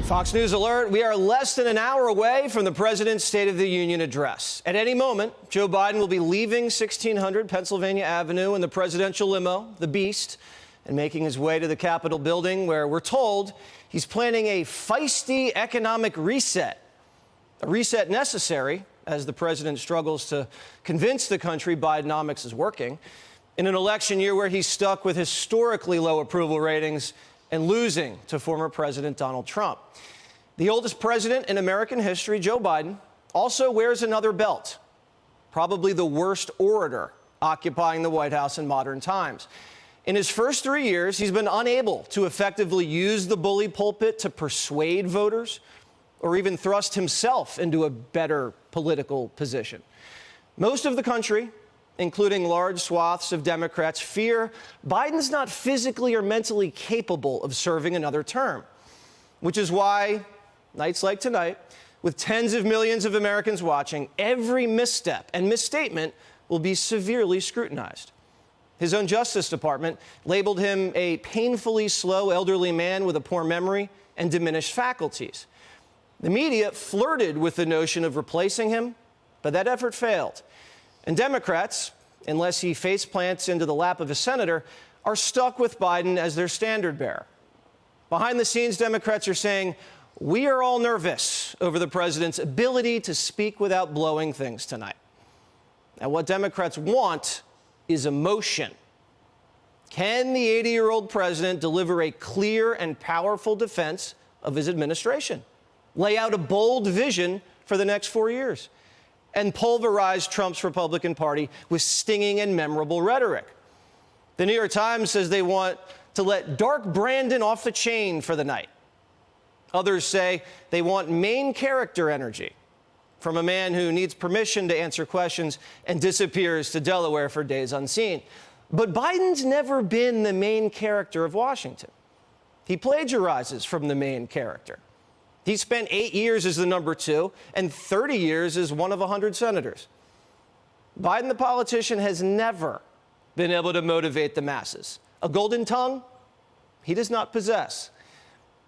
Fox News alert, we are less than an hour away from the president's State of the Union address. At any moment, Joe Biden will be leaving 1600 Pennsylvania Avenue in the presidential limo, the Beast, and making his way to the Capitol building, where we're told he's planning a feisty economic reset. A reset necessary as the president struggles to convince the country Bidenomics is working in an election year where he's stuck with historically low approval ratings and losing to former President Donald Trump. The oldest president in American history, Joe Biden, also wears another belt, probably the worst orator occupying the White House in modern times. In his first 3 years, he's been unable to effectively use the bully pulpit to persuade voters or even thrust himself into a better political position. Most of the country, including large swaths of Democrats, fear Biden's not physically or mentally capable of serving another term, which is why nights like tonight, with tens of millions of Americans watching, every misstep and misstatement will be severely scrutinized. His own Justice Department labeled him a painfully slow elderly man with a poor memory and diminished faculties. The media flirted with the notion of replacing him, but that effort failed. And Democrats, unless he face plants into the lap of a senator, are stuck with Biden as their standard bearer. Behind the scenes, Democrats are saying, we are all nervous over the president's ability to speak without blowing things tonight. And what Democrats want is emotion. Can the 80-year-old president deliver a clear and powerful defense of his administration, lay out a bold vision for the next 4 years, and pulverize Trump's Republican Party with stinging and memorable rhetoric? The New York Times says they want to let Dark Brandon off the chain for the night. Others say they want main character energy from a man who needs permission to answer questions and disappears to Delaware for days unseen. But Biden's never been the main character of Washington. He plagiarizes from the main character. He spent 8 years as the number 2 and 30 years as one of 100 senators. Biden, the politician, has never been able to motivate the masses. A golden tongue he does not possess.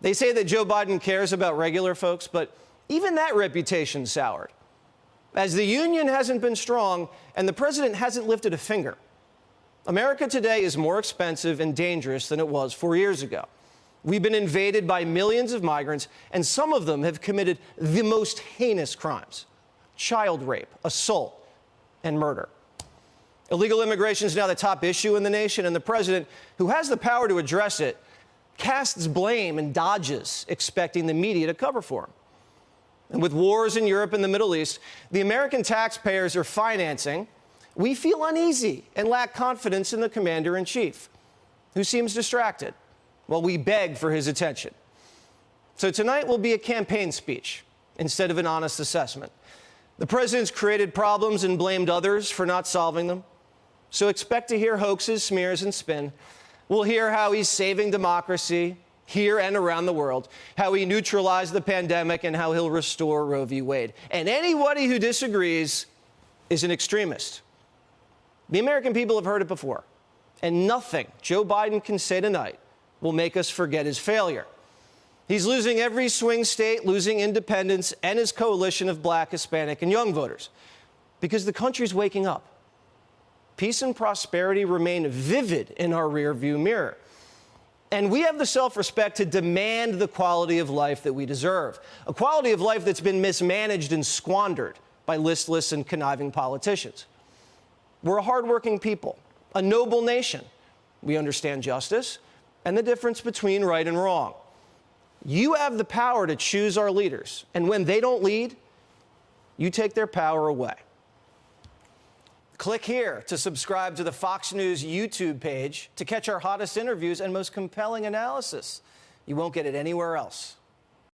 They say that Joe Biden cares about regular folks, but even that reputation soured, as the union hasn't been strong and the president hasn't lifted a finger. America today is more expensive and dangerous than it was 4 years ago. We've been invaded by millions of migrants, and some of them have committed the most heinous crimes: child rape, assault, and murder. Illegal immigration is now the top issue in the nation, and the president, who has the power to address it, casts blame and dodges, expecting the media to cover for him. And with wars in Europe and the Middle East, the American taxpayers are financing. We feel uneasy and lack confidence in the commander-in-chief, who seems distracted while we beg for his attention. So tonight will be a campaign speech instead of an honest assessment. The president's created problems and blamed others for not solving them. So expect to hear hoaxes, smears, and spin. We'll hear how he's saving democracy here and around the world, how he neutralized the pandemic, and how he'll restore Roe v. Wade. And anybody who disagrees is an extremist. The American people have heard it before, and nothing Joe Biden can say tonight will make us forget his failure. He's losing every swing state, losing independents and his coalition of Black, Hispanic, and young voters, because the country's waking up. Peace and prosperity remain vivid in our rearview mirror. And we have the self-respect to demand the quality of life that we deserve, a quality of life that's been mismanaged and squandered by listless and conniving politicians. We're a hardworking people, a noble nation. We understand justice and the difference between right and wrong. You have the power to choose our leaders, and when they don't lead, you take their power away. Click here to subscribe to the Fox News YouTube page to catch our hottest interviews and most compelling analysis. You won't get it anywhere else.